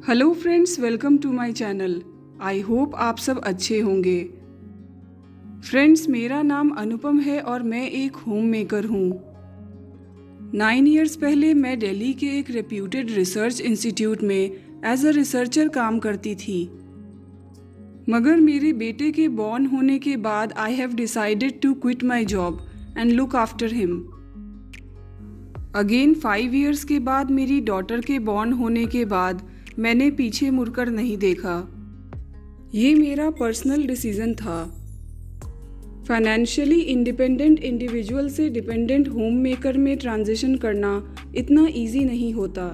Hello friends, welcome to my channel. I hope आप सब अच्छे होंगे। फ्रेंड्स, मेरा नाम अनुपम है और मैं एक होम मेकर हूँ। 9 इयर्स पहले मैं दिल्ली के एक रेप्यूटेड रिसर्च इंस्टीट्यूट में एज अ रिसर्चर काम करती थी। मगर मेरे बेटे के बॉर्न होने के बाद I have decided to quit my job and look after him. Again 5 years के बाद मेरी डॉटर के बॉर्न होने के बाद मैंने पीछे मुड़कर नहीं देखा। ये मेरा पर्सनल डिसीजन था। फाइनेंशियली इंडिपेंडेंट इंडिविजुअल से डिपेंडेंट होम मेकर में ट्रांजिशन करना इतना इजी नहीं होता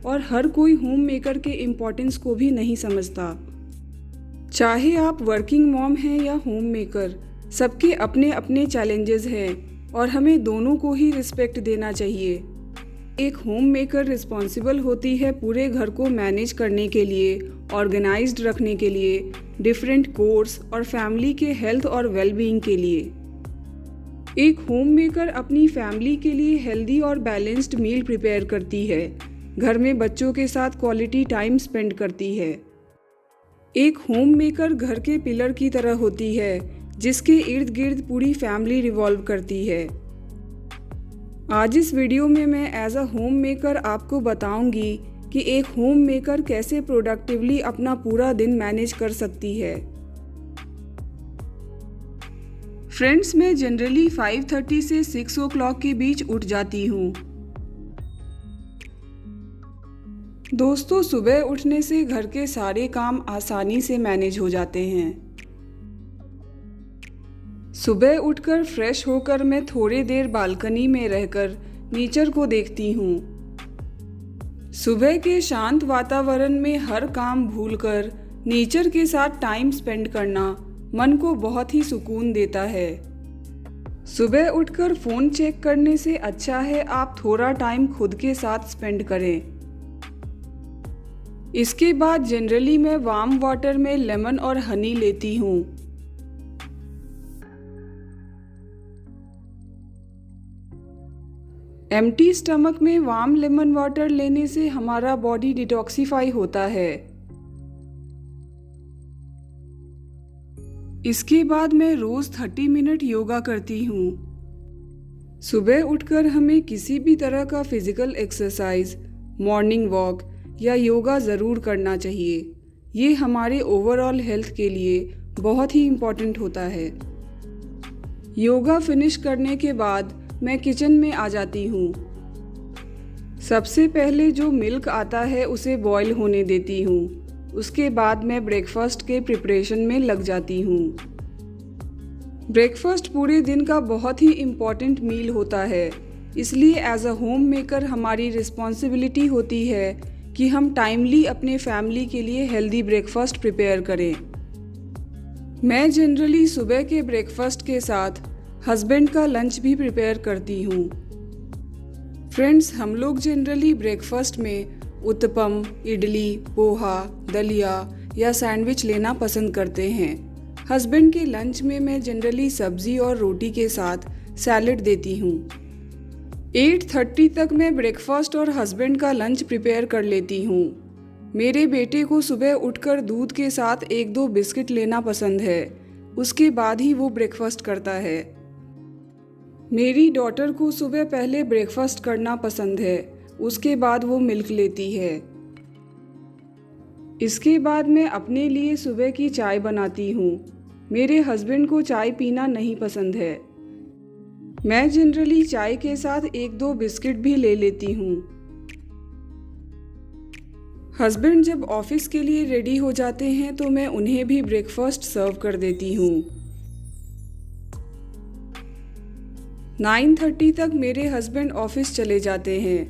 और हर कोई होम मेकर के इम्पोर्टेंस को भी नहीं समझता। चाहे आप वर्किंग मॉम हैं या होम मेकर, सबके अपने अपने चैलेंजेस हैं और हमें दोनों को ही रिस्पेक्ट देना चाहिए। एक होम मेकर रिस्पॉन्सिबल होती है पूरे घर को मैनेज करने के लिए, ऑर्गेनाइज्ड रखने के लिए, डिफरेंट कोर्स और फैमिली के हेल्थ और वेलबीइंग के लिए। एक होम मेकर अपनी फैमिली के लिए हेल्दी और बैलेंस्ड मील प्रिपेयर करती है, घर में बच्चों के साथ क्वालिटी टाइम स्पेंड करती है। एक होम मेकर घर के पिलर की तरह होती है जिसके इर्द गिर्द पूरी फैमिली रिवॉल्व करती है। आज इस वीडियो में मैं एज अ होम मेकर आपको बताऊंगी कि एक होम मेकर कैसे प्रोडक्टिवली अपना पूरा दिन मैनेज कर सकती है। फ्रेंड्स, मैं जनरली 5:30 से 6 o'clock के बीच उठ जाती हूँ। दोस्तों, सुबह उठने से घर के सारे काम आसानी से मैनेज हो जाते हैं। सुबह उठकर फ्रेश होकर मैं थोड़ी देर बालकनी में रहकर नेचर को देखती हूँ। सुबह के शांत वातावरण में हर काम भूलकर नेचर के साथ टाइम स्पेंड करना मन को बहुत ही सुकून देता है। सुबह उठकर फ़ोन चेक करने से अच्छा है आप थोड़ा टाइम खुद के साथ स्पेंड करें। इसके बाद जनरली मैं वार्म वाटर में लेमन और हनी लेती हूँ। एम्प्टी स्टमक में वार्म लेमन वाटर लेने से हमारा बॉडी डिटॉक्सिफाई होता है। इसके बाद मैं रोज 30 मिनट योगा करती हूँ। सुबह उठकर हमें किसी भी तरह का फिजिकल एक्सरसाइज, मॉर्निंग वॉक या योगा ज़रूर करना चाहिए। ये हमारे ओवरऑल हेल्थ के लिए बहुत ही इम्पोर्टेंट होता है। योगा फिनिश करने के बाद मैं किचन में आ जाती हूँ। सबसे पहले जो मिल्क आता है उसे बॉईल होने देती हूँ। उसके बाद मैं ब्रेकफास्ट के प्रिपरेशन में लग जाती हूँ। ब्रेकफास्ट पूरे दिन का बहुत ही इम्पॉर्टेंट मील होता है, इसलिए एज अ होम मेकर हमारी रिस्पॉन्सिबिलिटी होती है कि हम टाइमली अपने फैमिली के लिए हेल्दी ब्रेकफास्ट प्रिपेयर करें। मैं जनरली सुबह के ब्रेकफास्ट के साथ हस्बैंड का लंच भी प्रिपेयर करती हूँ। फ्रेंड्स, हम लोग जनरली ब्रेकफास्ट में उत्तपम, इडली, पोहा, दलिया या सैंडविच लेना पसंद करते हैं। हस्बैंड के लंच में मैं जनरली सब्जी और रोटी के साथ सैलेड देती हूँ। 8:30 तक मैं ब्रेकफास्ट और हस्बैंड का लंच प्रिपेयर कर लेती हूँ। मेरे बेटे को सुबह उठकर दूध के साथ 1-2 बिस्किट लेना पसंद है, उसके बाद ही वो ब्रेकफास्ट करता है। मेरी डॉटर को सुबह पहले ब्रेकफास्ट करना पसंद है, उसके बाद वो मिल्क लेती है। इसके बाद मैं अपने लिए सुबह की चाय बनाती हूँ। मेरे हस्बैंड को चाय पीना नहीं पसंद है। मैं जनरली चाय के साथ 1-2 बिस्किट भी ले लेती हूँ। हस्बैंड जब ऑफिस के लिए रेडी हो जाते हैं तो मैं उन्हें भी ब्रेकफास्ट सर्व कर देती हूँ। 9:30 तक मेरे हस्बैंड ऑफिस चले जाते हैं।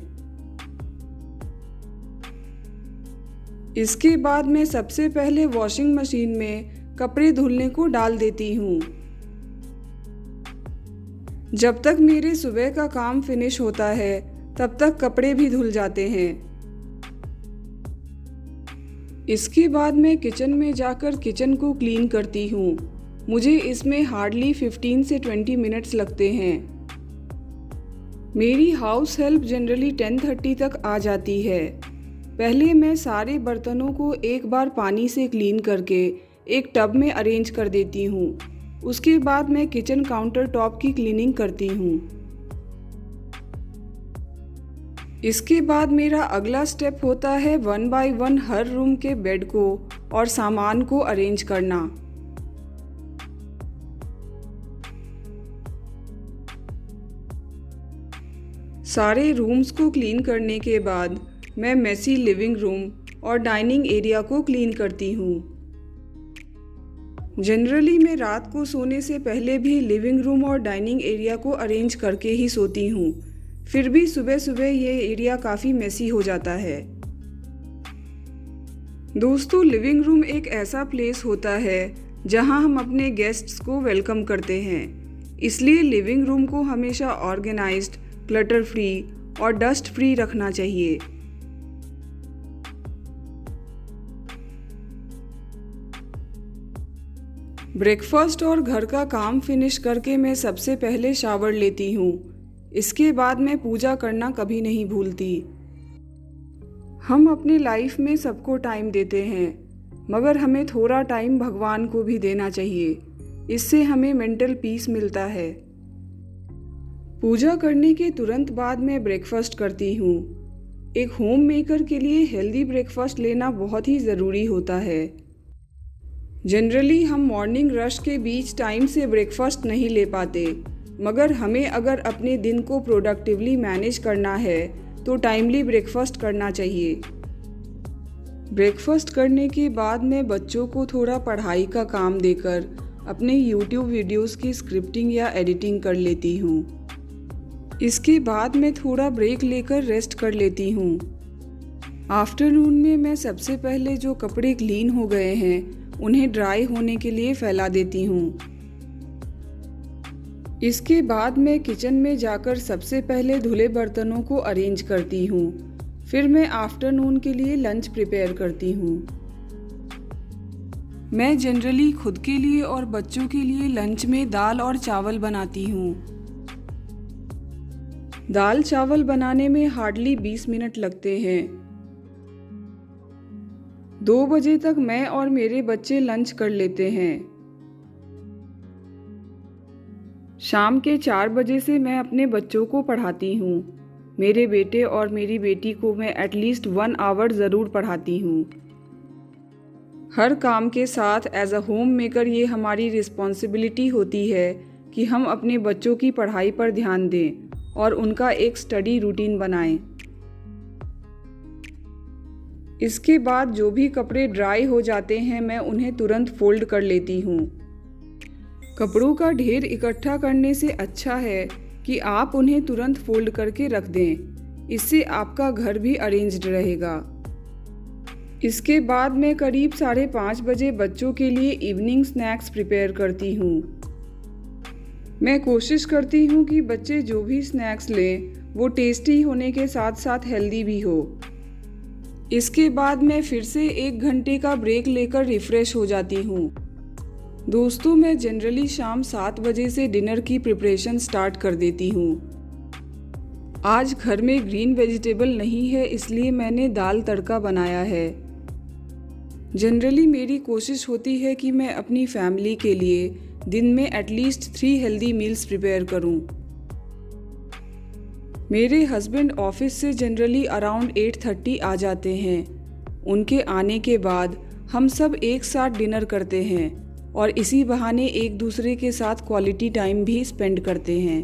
इसके बाद मैं सबसे पहले वॉशिंग मशीन में कपड़े धुलने को डाल देती हूँ। जब तक मेरे सुबह का काम फिनिश होता है तब तक कपड़े भी धुल जाते हैं। इसके बाद मैं किचन में जाकर किचन को क्लीन करती हूँ। मुझे इसमें हार्डली 15 से 20 मिनट्स लगते हैं। मेरी हाउस हेल्प जनरली 10:30 तक आ जाती है। पहले मैं सारे बर्तनों को एक बार पानी से क्लीन करके एक टब में अरेंज कर देती हूँ। उसके बाद मैं किचन काउंटर टॉप की क्लीनिंग करती हूँ। इसके बाद मेरा अगला स्टेप होता है 1 बाय 1 हर रूम के बेड को और सामान को अरेंज करना। सारे रूम्स को क्लीन करने के बाद मैं मेसी लिविंग रूम और डाइनिंग एरिया को क्लीन करती हूँ। जनरली मैं रात को सोने से पहले भी लिविंग रूम और डाइनिंग एरिया को अरेंज करके ही सोती हूँ। फिर भी सुबह सुबह ये एरिया काफ़ी मेसी हो जाता है। दोस्तों, लिविंग रूम एक ऐसा प्लेस होता है जहां हम अपने गेस्ट्स को वेलकम करते हैं। इसलिए लिविंग रूम को हमेशा ऑर्गेनाइज्ड, क्लटर फ्री और डस्ट फ्री रखना चाहिए। ब्रेकफास्ट और घर का काम फिनिश करके मैं सबसे पहले शावर लेती हूँ। इसके बाद मैं पूजा करना कभी नहीं भूलती। हम अपने लाइफ में सबको टाइम देते हैं, मगर हमें थोड़ा टाइम भगवान को भी देना चाहिए। इससे हमें मेंटल पीस मिलता है। पूजा करने के तुरंत बाद मैं ब्रेकफास्ट करती हूँ। एक होम मेकर के लिए हेल्दी ब्रेकफास्ट लेना बहुत ही ज़रूरी होता है। जनरली हम मॉर्निंग रश के बीच टाइम से ब्रेकफास्ट नहीं ले पाते, मगर हमें अगर अपने दिन को प्रोडक्टिवली मैनेज करना है तो टाइमली ब्रेकफास्ट करना चाहिए। ब्रेकफास्ट करने के बाद मैं बच्चों को थोड़ा पढ़ाई का काम देकर अपने यूट्यूब वीडियोस की स्क्रिप्टिंग या एडिटिंग कर लेती हूँ। इसके बाद मैं थोड़ा ब्रेक लेकर रेस्ट कर लेती हूँ। आफ्टरनून में मैं सबसे पहले जो कपड़े क्लीन हो गए हैं उन्हें ड्राई होने के लिए फैला देती हूँ। इसके बाद मैं किचन में जाकर सबसे पहले धुले बर्तनों को अरेंज करती हूँ। फिर मैं आफ्टरनून के लिए लंच प्रिपेयर करती हूँ। मैं जनरली खुद के लिए और बच्चों के लिए लंच में दाल और चावल बनाती हूँ। दाल चावल बनाने में हार्डली 20 मिनट लगते हैं। 2 बजे तक मैं और मेरे बच्चे लंच कर लेते हैं। शाम के 4 बजे से मैं अपने बच्चों को पढ़ाती हूँ। मेरे बेटे और मेरी बेटी को मैं एटलीस्ट 1 आवर ज़रूर पढ़ाती हूँ। हर काम के साथ एज अ होम मेकर ये हमारी रिस्पॉन्सिबिलिटी होती है कि हम अपने बच्चों की पढ़ाई पर ध्यान दें और उनका एक स्टडी रूटीन बनाएं। इसके बाद जो भी कपड़े ड्राई हो जाते हैं मैं उन्हें तुरंत फोल्ड कर लेती हूँ। कपड़ों का ढेर इकट्ठा करने से अच्छा है कि आप उन्हें तुरंत फोल्ड करके रख दें। इससे आपका घर भी अरेंज्ड रहेगा। इसके बाद मैं करीब 5:30 बजे बच्चों के लिए इवनिंग स्नैक्स प्रिपेयर करती हूँ। मैं कोशिश करती हूँ कि बच्चे जो भी स्नैक्स लें वो टेस्टी होने के साथ साथ हेल्दी भी हो। इसके बाद मैं फिर से 1 घंटे का ब्रेक लेकर रिफ़्रेश हो जाती हूँ। दोस्तों, मैं जनरली शाम 7 बजे से डिनर की प्रिपरेशन स्टार्ट कर देती हूँ। आज घर में ग्रीन वेजिटेबल नहीं है, इसलिए मैंने दाल तड़का बनाया है। जनरली मेरी कोशिश होती है कि मैं अपनी फैमिली के लिए दिन में एटलीस्ट 3 हेल्दी मील्स प्रिपेयर करूँ। मेरे हस्बैंड ऑफिस से जनरली अराउंड 8:30 आ जाते हैं। उनके आने के बाद हम सब एक साथ डिनर करते हैं और इसी बहाने एक दूसरे के साथ क्वालिटी टाइम भी स्पेंड करते हैं।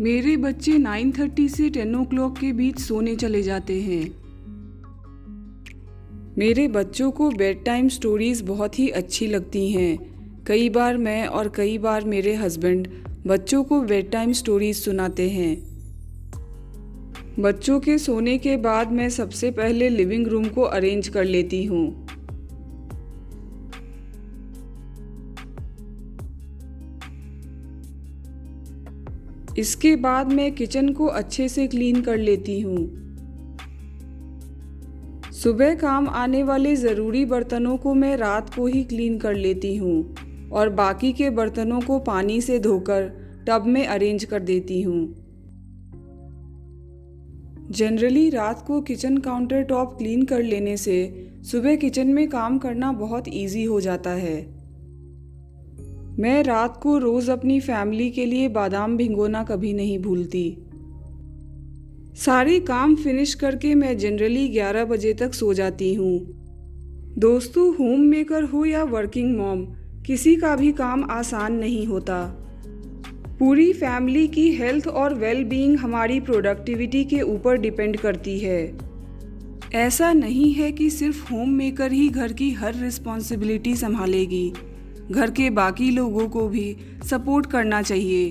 मेरे बच्चे 9:30 से 10 o'clock के बीच सोने चले जाते हैं। मेरे बच्चों को बेड टाइम स्टोरीज़ बहुत ही अच्छी लगती हैं। कई बार मैं और कई बार मेरे हस्बैंड बच्चों को बेड टाइम स्टोरीज सुनाते हैं। बच्चों के सोने के बाद मैं सबसे पहले लिविंग रूम को अरेंज कर लेती हूँ। इसके बाद मैं किचन को अच्छे से क्लीन कर लेती हूँ। सुबह काम आने वाले ज़रूरी बर्तनों को मैं रात को ही क्लीन कर लेती हूँ और बाकी के बर्तनों को पानी से धोकर टब में अरेंज कर देती हूँ। जनरली रात को किचन काउंटर टॉप क्लीन कर लेने से सुबह किचन में काम करना बहुत इजी हो जाता है। मैं रात को रोज़ अपनी फैमिली के लिए बादाम भिगोना कभी नहीं भूलती। सारे काम फिनिश करके मैं जनरली 11 बजे तक सो जाती हूँ। दोस्तों, होम मेकर हो या वर्किंग मॉम, किसी का भी काम आसान नहीं होता। पूरी फैमिली की हेल्थ और वेल बीइंग हमारी प्रोडक्टिविटी के ऊपर डिपेंड करती है। ऐसा नहीं है कि सिर्फ होम मेकर ही घर की हर रिस्पॉन्सिबिलिटी संभालेगी, घर के बाकी लोगों को भी सपोर्ट करना चाहिए।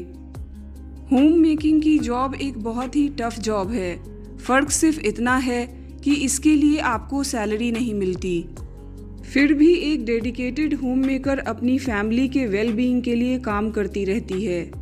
होम मेकिंग की जॉब एक बहुत ही टफ जॉब है। फ़र्क सिर्फ इतना है कि इसके लिए आपको सैलरी नहीं मिलती। फिर भी एक डेडिकेटेड होम मेकर अपनी फैमिली के वेल बीइंग के लिए काम करती रहती है।